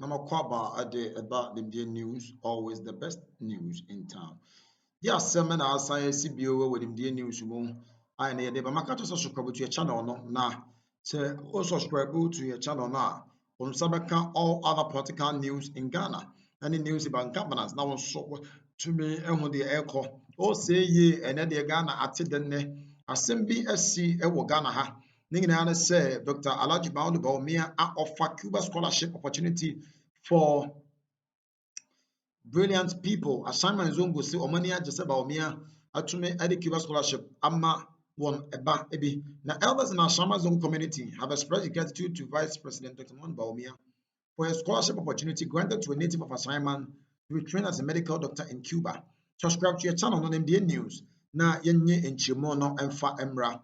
Namakwaba ade about the news, always the best news in town. Yeah, seven hours science CBO with the news room. I need the Bamaka subscribe to your channel no na say also subscribe to your channel na on Sabaka all other political news in Ghana. Any news about governance now so to me and the echo. Oh say ye and then the Ghana at the assembly SC ewo Ghana ha. Ningina say Dr. Alaji Bawumia offer Cuba scholarship opportunity for brilliant people. Assignment zone go say Omania Jesse Bawumia atume Eddie Cuba scholarship ama one eba ebi. Now elders in our Shama Zone community have expressed gratitude to Vice President Dr. Mon Bawumia for a scholarship opportunity granted to a native of assignment to be trained as a medical doctor in Cuba. Subscribe to your channel on MDN News. Na yenye enchimono emfa emra.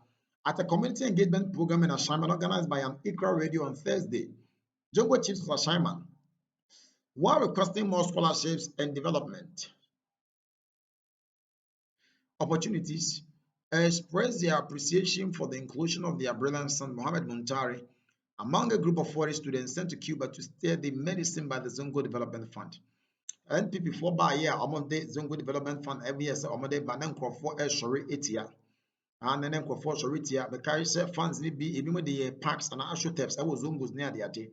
At a community engagement program in assignment organized by an Ikra Radio on Thursday, Jongo Chiefs of Assignment, while requesting more scholarships and development opportunities, expressed their appreciation for the inclusion of their brilliant son Mohammed Muntari among a group of 40 students sent to Cuba to study medicine by the Zongo Development Fund. NPP for by year among the Zongo Development Fund every year, so among the Banan for a Shori Etia. And then for Shoritia, the carry funds need be even with the parks and actual taps. I was Zongos near the day.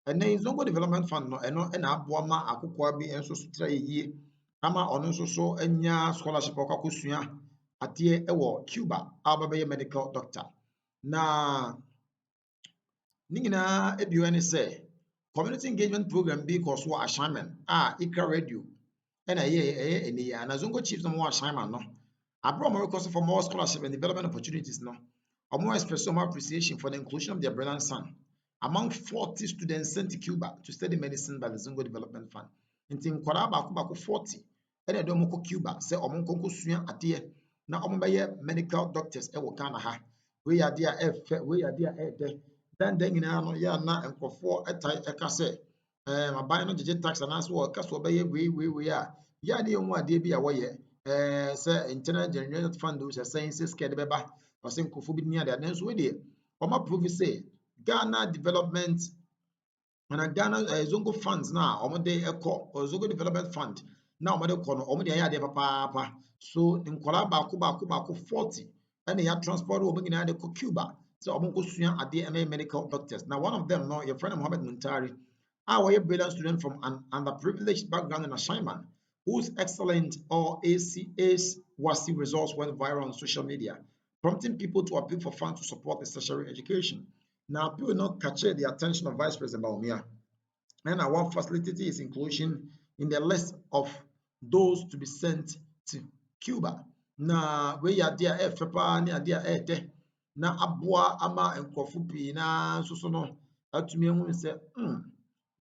And then Zongo Development Fund no and Abuama Akukwabi and so ye ama ɔno nso so anya scholarship ɔkakosua adeɛ ɛwɔ Cuba a ɔbɛbɛyɛ medical doctor na ne nyinaa abiwa ne sɛ community engagement program bi kɔ so wɔ assignment a Ikra Radio ɛna ɛyɛ ɛni yɛ na Zongo Chiefs no wɔ assignment no abroad more request for more scholarship and development opportunities no ɔmo express more appreciation for the inclusion of their brilliant son among 40 students sent to Cuba to study medicine by the Zongo Development Fund. Nti nkwadaa baako 40 ɛna ɛde ɔmo kɔ Cuba sɛ ɔmo nkɔnkɔsua adeɛ na ɔmo bɛyɛ medical doctors ɛwɔ Ghana ha. Wei yɛ adeɛ a ɛfɛ, wei yɛ adeɛ a ɛɛdɛ. Dan nyinaa no yɛ na nkurɔfoɔ ɛtae ɛka sɛ aban no gyegye tax anaasɛ wɔka sɛ ɔbɛyɛ wei a yɛ adeɛ ɛho adeɛ bi a wɔyɛ sɛ internal generated fund sɛ sɛn sɛ sika de bɛba ɔsɛ nkurɔfoɔ bi ni adeɛ nso wei deɛ ɔmo approve sɛ Ghana development and Ghana Zongo funds now ɔmode ɛkɔ Zongo development fund na ɔmode kɔ no ɔmode ayɛ adeɛ papaapa so nkwadaa baako 40 ɛna yɛ transport wɔn nyinaa de kɔ Cuba sɛ ɔmo nkɔsua adeɛ ɛna medical doctors. Now one of them no your friend Mohammed Muntari a wɔyɛ brilliant student from an underprivileged background in assignment whose excellent or ACA's WASI results went viral on social media, prompting people to appeal for funds to support the tertiary education. Now, people not catch the attention of Vice President Bawumia, and our facility his inclusion in the list of those to be sent to Cuba. Na we are there FEPA ni adia ete na aboa ama nkrofo pii na so no atumi hu sɛ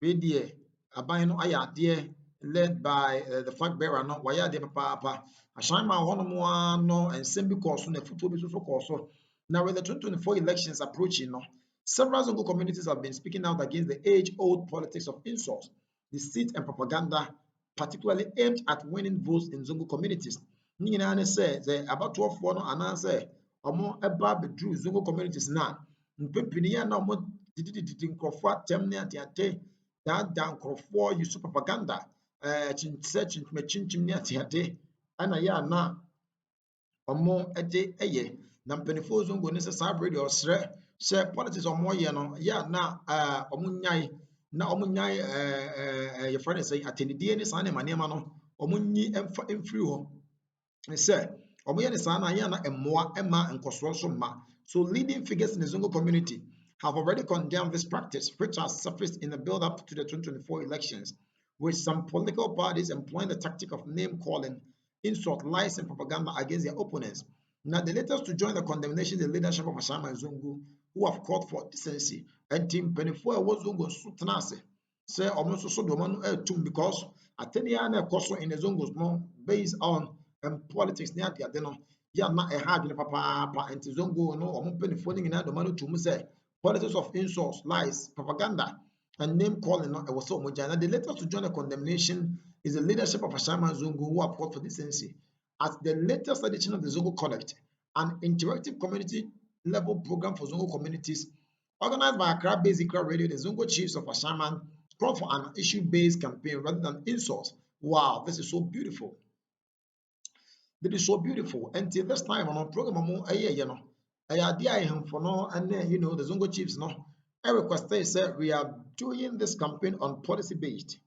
we there aban no ayɛ adeɛ led by the flag bearer no wayɛ adeɛ papaapa ahyan ma hɔ no no nsɛm bi kɔɔ so na foto bi so kɔɔ so. Now with the 2024 elections approaching no several Zongo communities have been speaking out against the age-old politics of insults, deceit, and propaganda, particularly aimed at winning votes in Zongo communities. Nina said about 12 no and answer omo eba bedru Zongo communities na mpempini na omo didi nkrofo atem ne ate that nkrofo use propaganda chinchim ne ate ana ya na omo ede eye na mpanifo Zongo ne sa radio osre sɛ politics ɔmo yɛ no yɛ na ɔmo nyae na ɔmo nyae yɛfrɛ no sɛ atɛnidie ne saa nneɛma nneɛma no ɔmo nyi mfiri hɔ sɛ ɔmo yɛ ne saa na yɛ na mmoa ɛma nkɔsoɔ so mma. So leading figures in the Zongo community have already condemned this practice, which has surfaced in the build-up to the 2024 elections, with some political parties employing the tactic of name-calling, insult, lies, and propaganda against their opponents. Now, the latest to join the condemnation is the leadership of Ashama and Zongo, who have called for decency. And Team 24 was Zongo Sutanase. Say almost so domanu tum because Atenia na koso in the Zongos no based on politics near the adeno. Ya na a hard in papa and Zongo no or penny in domanu tum say politics of insults, lies, propaganda, and name calling no was so much. And the latest to join the condemnation is the leadership of Ashama and Zongo, who have called for decency. At the latest edition of the Zongo Collect, an interactive community level program for Zongo communities organized by Accra-based Ikra Radio, the Zongo Chiefs of Ashaman called for an issue-based campaign rather than insults. Wow, this is so beautiful. That is so beautiful. Until this time on our program, for no, and then the Zongo chiefs no. I request they said we are doing this campaign on policy based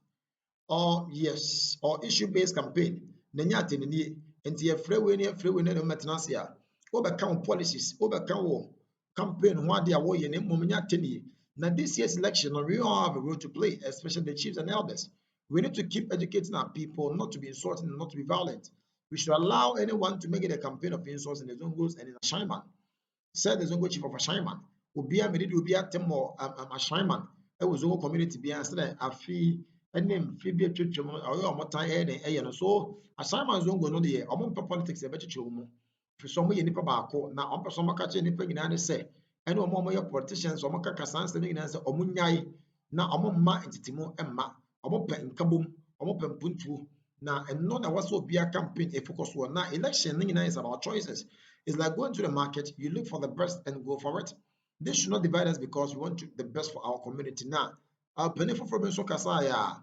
or yes or issue based campaign. Nanya tenini nti yɛfrɛ wei ne mɛtena ase a wobɛka wo policies wobɛka wo campaign ho ade a wɔyɛ ne mmom nya tenie. Now this year's election we all have a role to play, especially the chiefs and elders. We need to keep educating our people not to be insulting and not to be violent. We should allow anyone to make it a campaign of insults in the Zongos and in Ashaiman. Said the Zongo chief of Ashaiman. Ubia Medidi Ubia Temo Ashaiman. It was Zongo community behind said a fee and name Phoebe Twitchum or more time and so Ashaiman Zongo no the among politics a better chumo. For some way nipa baako na ɔmpɛ sɛ ɔmaka kyerɛ nipa nyinaa ne sɛ ɛne ɔmo a ɔmoyɛ politicians ɔmo kaka saa nsɛm nyinaa sɛ ɔmo nyae na ɔmo mma ntetimu mma ɔmo pɛ nkabom ɔmo pɛ mpuntuo na ɛno na wɔsɛ obiara campaign focus on. Now election ne nyinaa is about choices. It's like going to the market, you look for the best and go for it. This should not divide us because we want the best for our community. Now our benefit for being so kasa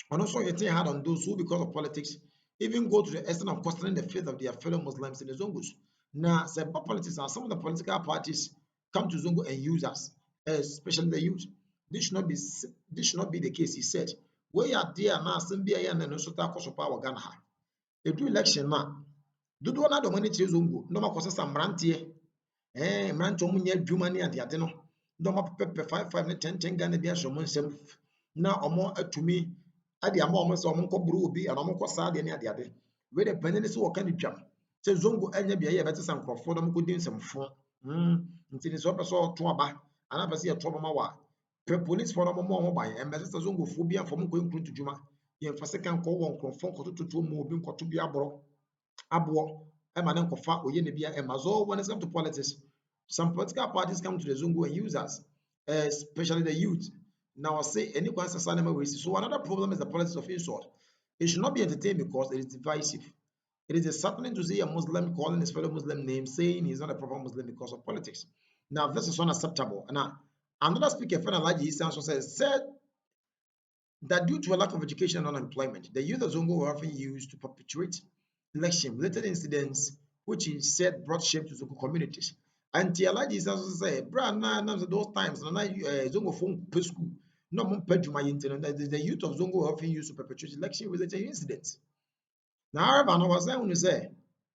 and also getting hard on those who, because of politics, even go to the extent of questioning the faith of their fellow Muslims in the Zongus. Now, some politics are some of the political parties come to Zongo and use us, especially the youth. This should not be the case, he said. We are there now, some be a and also talk of power Ghana. They do election now. Do not the money to Zongo, no more causes some rantie. Mmeranteɛ ɔmo nyɛ adwuma ne adeade no na ɔmo apɛpɛ 5 ne 10 Ghana bi ahyɛ ɔmo nsam na ɔmo atumi ade ama ɔmo sɛ ɔmo nkɔboro obi ana ɔmo nkɔ saa adeɛ ne adeade wei de panyin ne sɛ wɔka ne dwam sɛ Zongo ɛnyɛ beaeɛ a yɛbɛte sɛ nkurɔfoɔ na ɔmo kɔdi nsɛmfo nti ne sɛ ɔpɛ sɛ ɔto aba anaa pɛ sɛ yɛto ɔmo ma wɔ a pɛ policefoɔ no ɔmo ma ɔmo ban ɛmbɛsɛ sɛ Zongofoɔ bi amfa ɔmo nkɔ nkurutu dwuma yɛmfa sika nkɔ wɔ nkurɔfoɔ nkɔtototuo mu obi nkɔto bi aboɔ ɛma ne nkɔfa oyɛ ne bia ɛma so when it comes to politics. Some political parties come to the Zongo and use us, especially the youth. Now, I say any so another problem is the politics of insult. It should not be entertained because it is divisive. It is disheartening to see a Muslim calling his fellow Muslim name, saying he's not a proper Muslim because of politics. Now, this is unacceptable. Now, another speaker, Fenalaji Isanso said that due to a lack of education and unemployment, the youth of Zongo were often used to perpetuate election-related incidents, which he said brought shame to Zongo communities. And Tialaji is also say, Brand those times, Zongo phone per school, no more pedjuma internet, the youth of Zongo often used to perpetuate election-related incidents. Now, however, I was saying, say,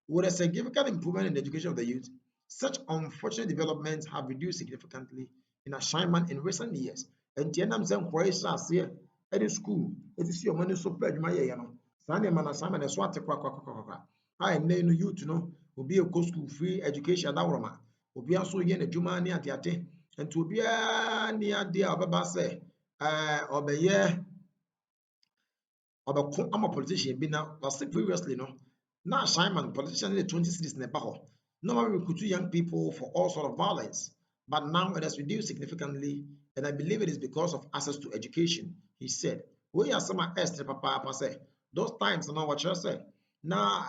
with a significant improvement in the education of the youth, such unfortunate developments have reduced significantly in assignment in recent years. And Tianam Sam Croatia here at the school, it is your money so pledge my Sunday man assignment as what I know you to know will be a go school free education that woman will be also yen a juma near the ate and to be near the Ababa say, or the year I'm a politician be now, but say previously no. Now Simon politician in the 20 cities in the Baho. Normally we recruit young people for all sort of violence, but now it has reduced significantly, and I believe it is because of access to education. He said, "We are some extra papa say those times now what you say now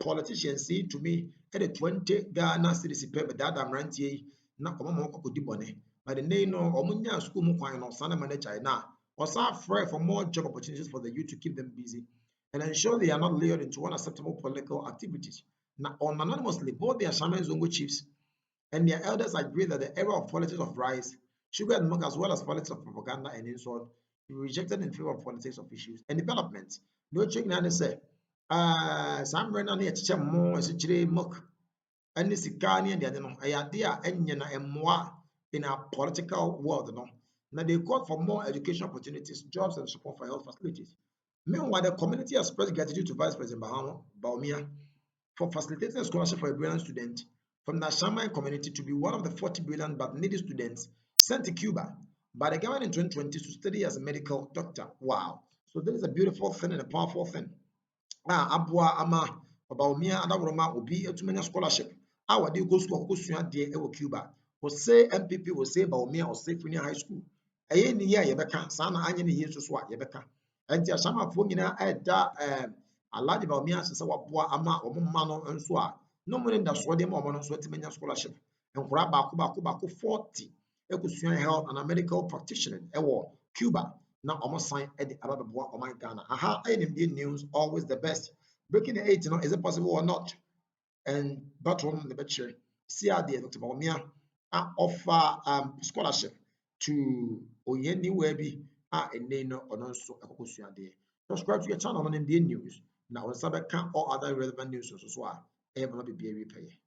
politicians see to me at the 20 Ghana cities paper that I'm renting na omo ko di bone, but the name no omunya school mu kwan no sana manager na also afraid for more job opportunities for the youth to keep them busy and ensure they are not lured into unacceptable political activities. Now, anonymously, both the Ashaman Zongo chiefs and their elders agree that the era of politics of rice, sugar and milk, as well as politics of propaganda and insult, be rejected in favor of politics of issues and development. No check now say, some rena near more as a milk and the Sikani and the other no, idea and more in our political world. No. Now they call for more education opportunities, jobs, and support for health facilities. Meanwhile, the community has expressed gratitude to Vice President Bawumia for facilitating a scholarship for a brilliant student from the Shaman community to be one of the 40 brilliant but needy students sent to Cuba by the government in 2020 to study as a medical doctor. Wow. So this is a beautiful thing and a powerful thing. Abua ama Bawumia Adaworoma will be a two-minute scholarship. Our deal goes to Cuba. Will say MPP will say Bawumia or say Funia High School. Aye ni ya yebeka sana anye ni yesu so a yebeka enti asamafoɔ nyinaa ɛda alade Bawumia sɛ waboa ama ɔmo mma no nso a no mo nda so de ma ɔmo no so timenya scholarship nkora baako 40 ekusua health and medical practitioner ɛwɔ Cuba. Now almost sign at the Ababa or my Ghana. Aha, NMD news always the best. Breaking the 8, is it possible or not? And but one the better. See how the Dr. Bawumia offer scholarship to Oyeni Webi and Nano or non so subscribe to your channel on NMD news. Now on Sabbath all other relevant news as well. I have not be repay.